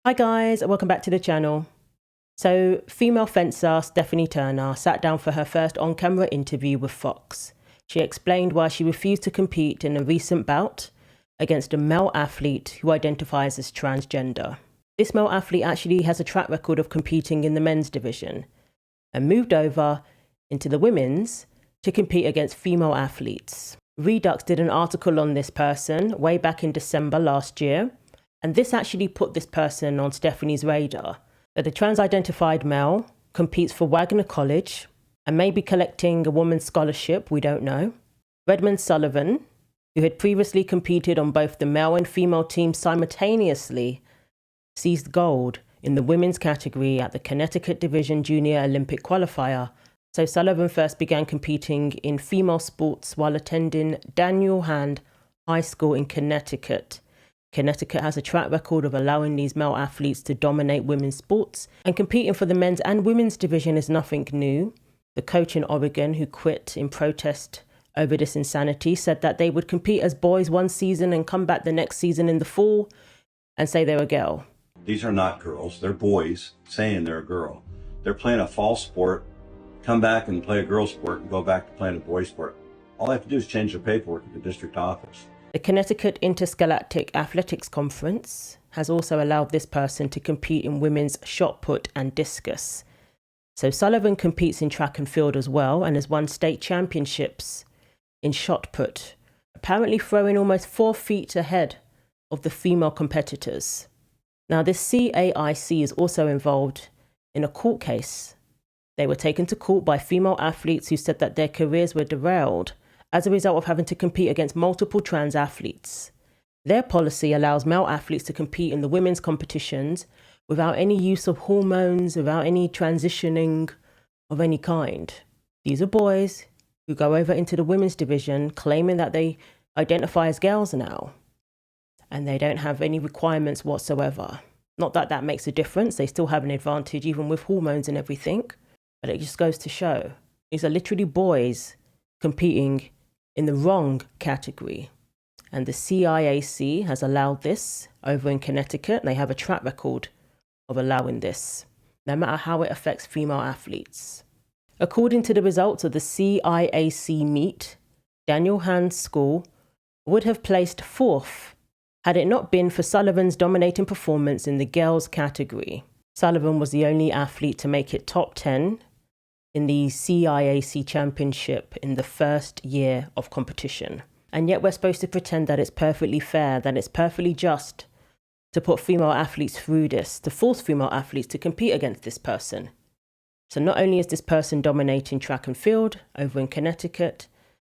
Hi guys, welcome back to the channel. So, female fencer Stephanie Turner sat down for her first on-camera interview with Fox. She explained why she refused to compete in a recent bout against a male athlete who identifies as transgender. This male athlete actually has a track record of competing in the men's division and moved over into the women's to compete against female athletes. Redux did an article on this person way back in December last year, and this actually put this person on Stephanie's radar. That the trans-identified male competes for Wagner College and may be collecting a woman's scholarship, we don't know. Redmond Sullivan, who had previously competed on both the male and female teams simultaneously, seized gold in the women's category at the Connecticut Division Junior Olympic Qualifier. So Sullivan first began competing in female sports while attending Daniel Hand High School in Connecticut. Connecticut has a track record of allowing these male athletes to dominate women's sports, and competing for the men's and women's division is nothing new. The coach in Oregon, who quit in protest over this insanity, said that they would compete as boys one season and come back the next season in the fall and say they're a girl. These are not girls, they're boys saying they're a girl. They're playing a false sport, come back and play a girl sport and go back to playing a boy sport. All they have to do is change their paperwork at the district office. The Connecticut Interscholastic Athletics Conference has also allowed this person to compete in women's shot put and discus. So Sullivan competes in track and field as well and has won state championships in shot put, apparently throwing almost 4 feet ahead of the female competitors. Now this CAIC is also involved in a court case. They were taken to court by female athletes who said that their careers were derailed as a result of having to compete against multiple trans athletes. Their policy allows male athletes to compete in the women's competitions without any use of hormones, without any transitioning of any kind. These are boys who go over into the women's division claiming that they identify as girls now, and they don't have any requirements whatsoever. Not that that makes a difference, they still have an advantage even with hormones and everything, but it just goes to show these are literally boys competing in the wrong category. And the CIAC has allowed this over in Connecticut. They have a track record of allowing this, no matter how it affects female athletes. According to the results of the CIAC meet, Daniel Hand's school would have placed 4th had it not been for Sullivan's dominating performance in the girls category. Sullivan was the only athlete to make it top 10 in the CIAC championship in the first year of competition. And yet we're supposed to pretend that it's perfectly fair, that it's perfectly just to put female athletes through this, to force female athletes to compete against this person. So not only is this person dominating track and field over in Connecticut,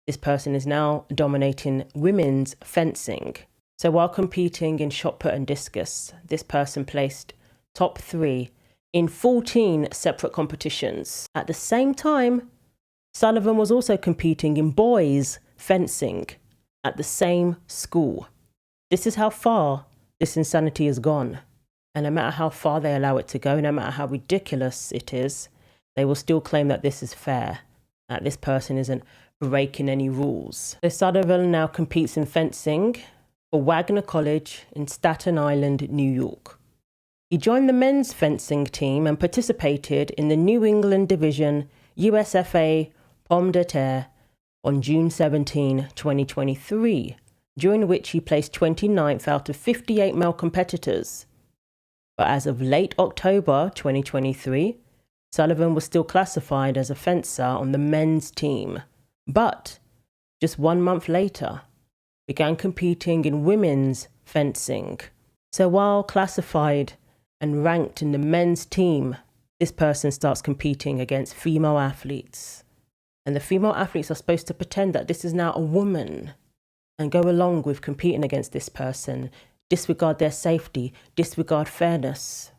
this person is now dominating women's fencing. So while competing in shot put and discus, this person placed top 3 in 14 separate competitions. At the same time, Sullivan was also competing in boys fencing at the same school. This is how far this insanity has gone. And no matter how far they allow it to go, no matter how ridiculous it is, they will still claim that this is fair, that this person isn't breaking any rules. So Sullivan now competes in fencing for Wagner College in Staten Island, New York. He joined the men's fencing team and participated in the New England Division USFA Pomme de Terre on June 17, 2023, during which he placed 29th out of 58 male competitors. But as of late October 2023, Sullivan was still classified as a fencer on the men's team, but just 1 month later, began competing in women's fencing. So while classified and ranked in the men's team, this person starts competing against female athletes. And the female athletes are supposed to pretend that this is now a woman and go along with competing against this person, disregard their safety, disregard fairness,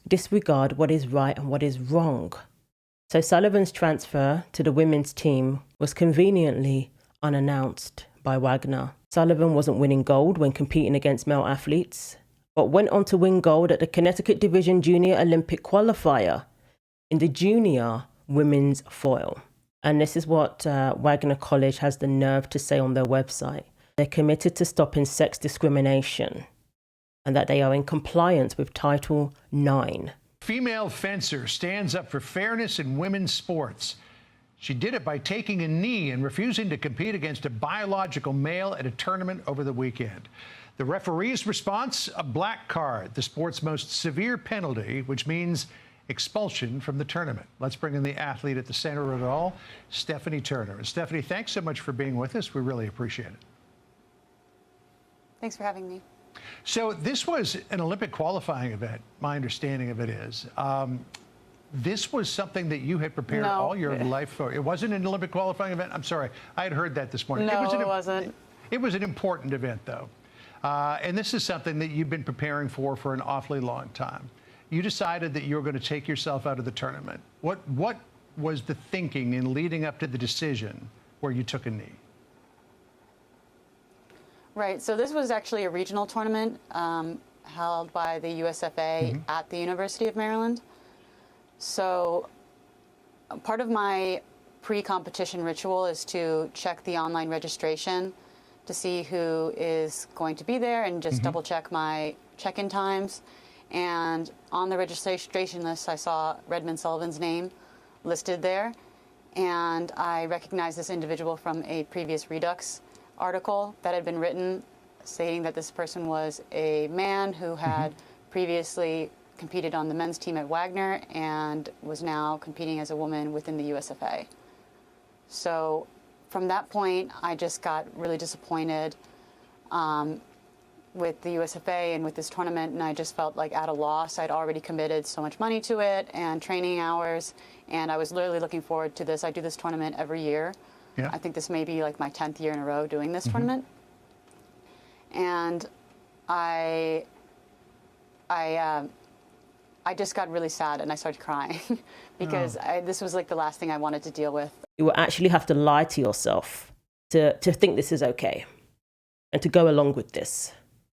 disregard what is right and what is wrong. So Sullivan's transfer to the women's team was conveniently unannounced by Wagner. Sullivan wasn't winning gold when competing against male athletes, but went on to win gold at the Connecticut Division Junior Olympic Qualifier in the junior women's foil. And this is what Wagner College has the nerve to say on their website. They're committed to stopping sex discrimination. and that they are in compliance with Title IX. Female fencer stands up for fairness in women's sports. She did it by taking a knee and refusing to compete against a biological male at a tournament over the weekend. The referee's response, a black card, the sport's most severe penalty, which means expulsion from the tournament. Let's bring in the athlete at the center of it all, Stephanie Turner. And Stephanie, thanks so much for being with us. We really appreciate it. Thanks for having me. So this was an Olympic qualifying event. My understanding of it is. This was something that you had prepared all your life for. It wasn't an Olympic qualifying event? I'm sorry. I had heard that this morning. No, it wasn't. It was an important event, though. And this is something that you've been preparing for an awfully long time. You decided that you were going to take yourself out of the tournament. What was the thinking in leading up to the decision where you took a knee? Right. So this was actually a regional tournament held by the USFA at the University of Maryland. So part of my pre-competition ritual is to check the online registration to see who is going to be there and just double check my check-in times. And on the registration list, I saw Redmond Sullivan's name listed there. And I recognized this individual from a previous Redux article that had been written stating that this person was a man who had previously competed on the men's team at Wagner and was now competing as a woman within the USFA. So from that point, I just got really disappointed with the USFA and with this tournament, and I just felt like at a loss. I'd already committed so much money to it and training hours, and I was literally looking forward to this. I do this tournament every year. Yeah. I think this may be like my 10th year in a row doing this tournament. And I just got really sad and I started crying because this was like the last thing I wanted to deal with. You will actually have to lie to yourself to think this is okay and to go along with this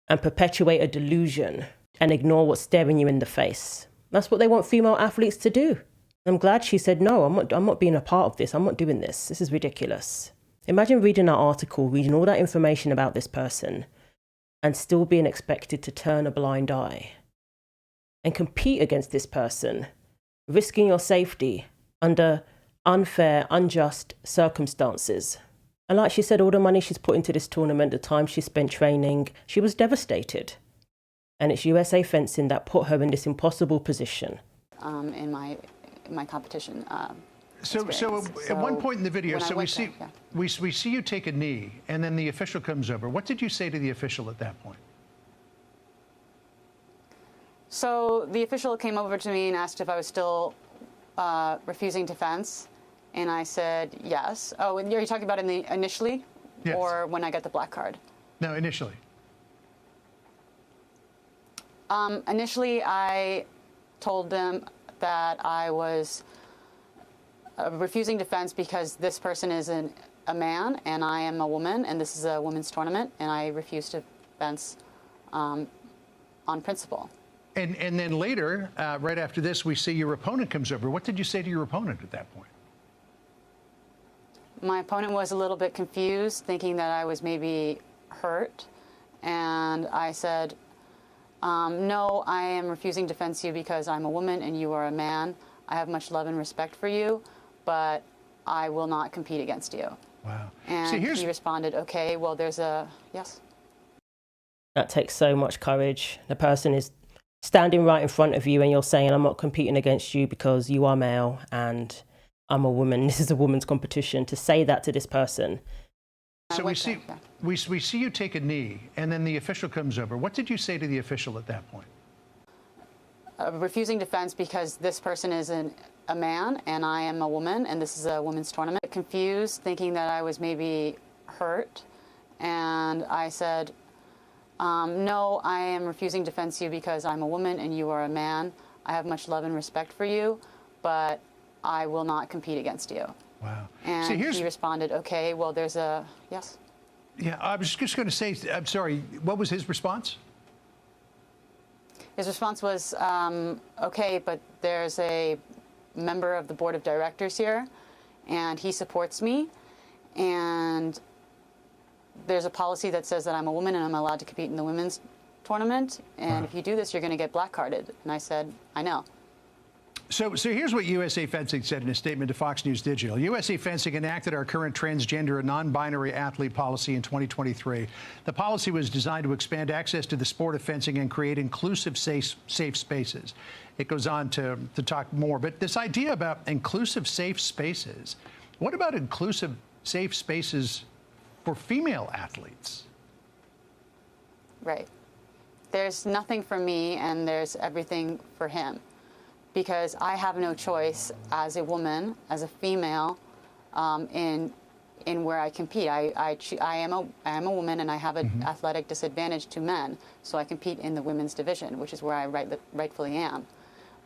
and perpetuate a delusion and ignore what's staring you in the face. That's what they want female athletes to do. I'm glad she said, no, I'm not being a part of this. I'm not doing this. This is ridiculous. Imagine reading that article, reading all that information about this person and still being expected to turn a blind eye and compete against this person, risking your safety under unfair, unjust circumstances. And like she said, all the money she's put into this tournament, the time she spent training, she was devastated. And it's USA Fencing that put her in this impossible position. In my competition So at one point in the video, so we see you take a knee, and then the official comes over. What did you say to the official at that point? So the official came over to me and asked if I was still refusing to fence, and I said yes. Oh, and are you talking about initially, yes, or when I got the black card? No, initially. Initially, I told them that I was refusing to fence because this person is a man and I am a woman, and this is a women's tournament, and I refuse to fence on principle. And then later, right after this, we see your opponent comes over. What did you say to your opponent at that point? My opponent was a little bit confused, thinking that I was maybe hurt, and I said, no, I am refusing to fence you because I'm a woman and you are a man. I have much love and respect for you, but I will not compete against you. Wow. And he responded, okay, well, there's a, yes. That takes so much courage. The person is standing right in front of you and you're saying, I'm not competing against you because you are male and I'm a woman. This is a woman's competition. To say that to this person. So we see you take a knee, and then the official comes over. What did you say to the official at that point? Refusing to fence because this person is a man and I am a woman, and this is a women's tournament. Confused, thinking that I was maybe hurt, and I said, no, I am refusing to fence you because I'm a woman and you are a man. I have much love and respect for you, but I will not compete against you. Wow. And he responded, okay, well, there's a, yes. Yeah, I was just going to say, I'm sorry, what was his response? His response was, okay, but there's a member of the board of directors here, and he supports me, and there's a policy that says that I'm a woman and I'm allowed to compete in the women's tournament, and if you do this, you're going to get black carded. And I said, I know. So here's what USA Fencing said in a statement to Fox News Digital. USA Fencing enacted our current transgender and non-binary athlete policy in 2023. The policy was designed to expand access to the sport of fencing and create inclusive, safe spaces. It goes on to talk more. But this idea about inclusive, safe spaces, what about inclusive, safe spaces for female athletes? Right. There's nothing for me, and there's everything for him. Because I have no choice as a woman, as a female, in where I compete. I am a woman, and I have an athletic disadvantage to men, so I compete in the women's division, which is where I rightfully am.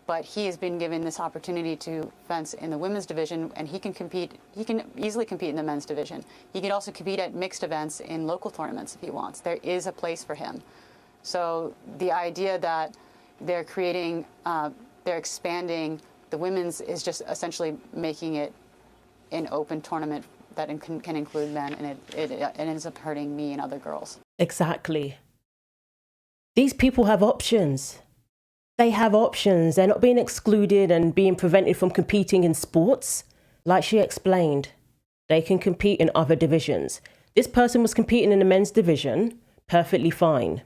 But he has been given this opportunity to fence in the women's division, and he can compete. He can easily compete in the men's division. He can also compete at mixed events in local tournaments if he wants. There is a place for him. So the idea that they're creating they're expanding the women's is just essentially making it an open tournament that can include men, and it ends up hurting me and other girls. Exactly. These people have options. They have options. They're not being excluded and being prevented from competing in sports. Like she explained, they can compete in other divisions. This person was competing in the men's division, perfectly fine,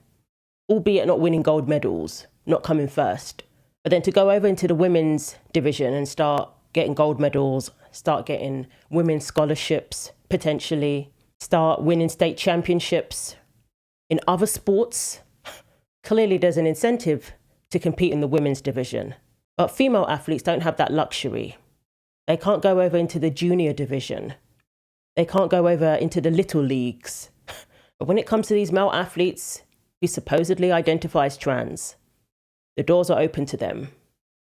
albeit not winning gold medals, not coming first. But then to go over into the women's division and start getting gold medals, start getting women's scholarships, potentially, start winning state championships in other sports, clearly there's an incentive to compete in the women's division. But female athletes don't have that luxury. They can't go over into the junior division. They can't go over into the little leagues. But when it comes to these male athletes who supposedly identify as trans, the doors are open to them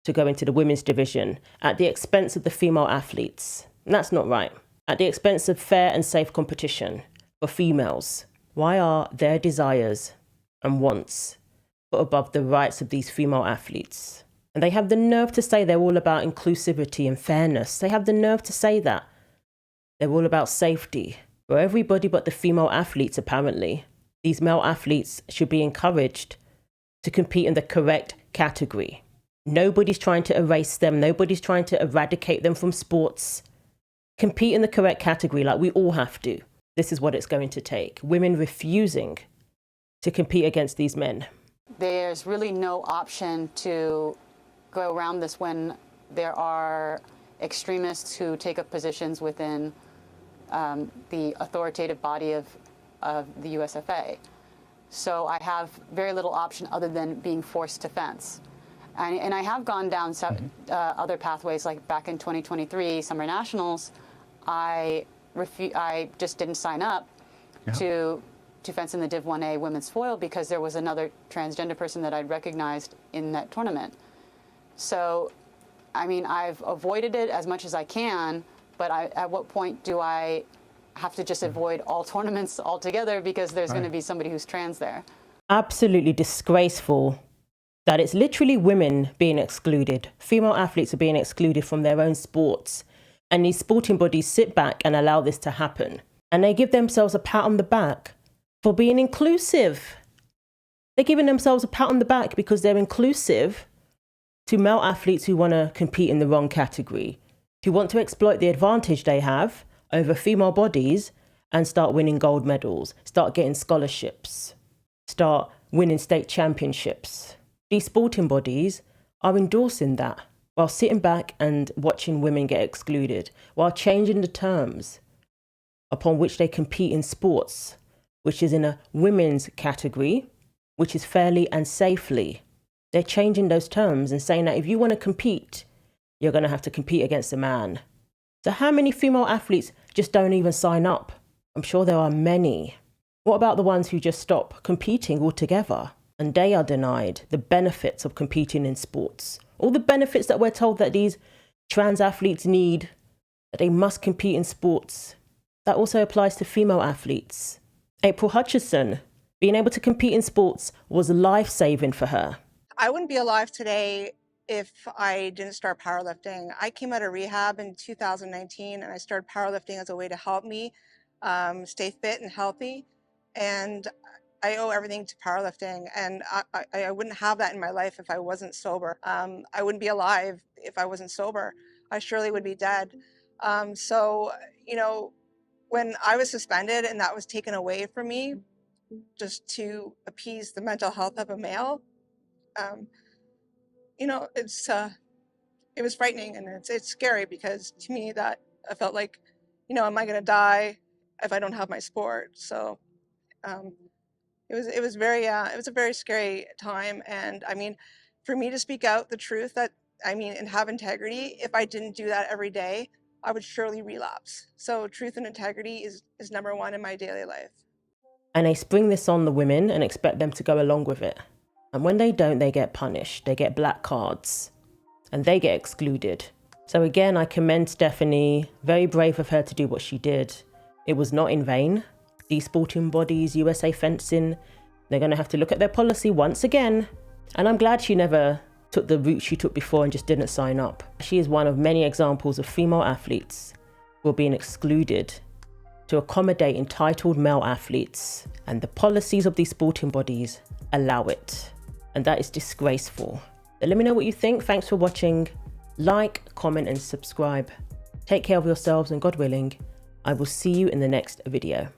to go into the women's division at the expense of the female athletes. And that's not right. At the expense of fair and safe competition for females. Why are their desires and wants put above the rights of these female athletes? And they have the nerve to say they're all about inclusivity and fairness. They have the nerve to say that. They're all about safety for everybody but the female athletes, apparently. These male athletes should be encouraged to compete in the correct category. Nobody's trying to erase them. Nobody's trying to eradicate them from sports. Compete in the correct category like we all have to. This is what it's going to take. Women refusing to compete against these men. There's really no option to go around this when there are extremists who take up positions within the authoritative body of the USFA. So I have very little option other than being forced to fence. And I have gone down other pathways, like back in 2023 Summer Nationals, I just didn't sign up to fence in the Div 1A women's foil because there was another transgender person that I'd recognized in that tournament. So, I mean, I've avoided it as much as I can, but at what point do I have to just avoid all tournaments altogether because there's going to be somebody who's trans there? Absolutely disgraceful that it's literally women being excluded. Female athletes are being excluded from their own sports. And these sporting bodies sit back and allow this to happen. And they give themselves a pat on the back for being inclusive. They're giving themselves a pat on the back because they're inclusive to male athletes who want to compete in the wrong category, who want to exploit the advantage they have over female bodies and start winning gold medals, start getting scholarships, start winning state championships. These sporting bodies are endorsing that while sitting back and watching women get excluded, while changing the terms upon which they compete in sports, which is in a women's category, which is fairly and safely. They're changing those terms and saying that if you want to compete, you're going to have to compete against a man. So how many female athletes just don't even sign up? I'm sure there are many. What about the ones who just stop competing altogether? And they are denied the benefits of competing in sports. All the benefits that we're told that these trans athletes need, that they must compete in sports. That also applies to female athletes. April Hutchinson, being able to compete in sports was life-saving for her. I wouldn't be alive today if I didn't start powerlifting. I came out of rehab in 2019 and I started powerlifting as a way to help me stay fit and healthy. And I owe everything to powerlifting, and I wouldn't have that in my life if I wasn't sober. I wouldn't be alive if I wasn't sober. I surely would be dead. So, you know, when I was suspended and that was taken away from me just to appease the mental health of a male, you know, it was frightening, and it's scary, because to me that I felt like, you know, am I going to die if I don't have my sport? So it was a very scary time. And I mean, for me to speak out the truth, that I mean, and have integrity, if I didn't do that every day, I would surely relapse. So truth and integrity is number one in my daily life. And they spring this on the women and expect them to go along with it. And when they don't, they get punished. They get black cards and they get excluded. So again, I commend Stephanie. Very brave of her to do what she did. It was not in vain. These sporting bodies, USA Fencing, they're going to have to look at their policy once again. And I'm glad she never took the route she took before and just didn't sign up. She is one of many examples of female athletes who are being excluded to accommodate entitled male athletes. And the policies of these sporting bodies allow it. And that is disgraceful. But let me know what you think. Thanks for watching. Like, comment, and subscribe. Take care of yourselves, and God willing, I will see you in the next video.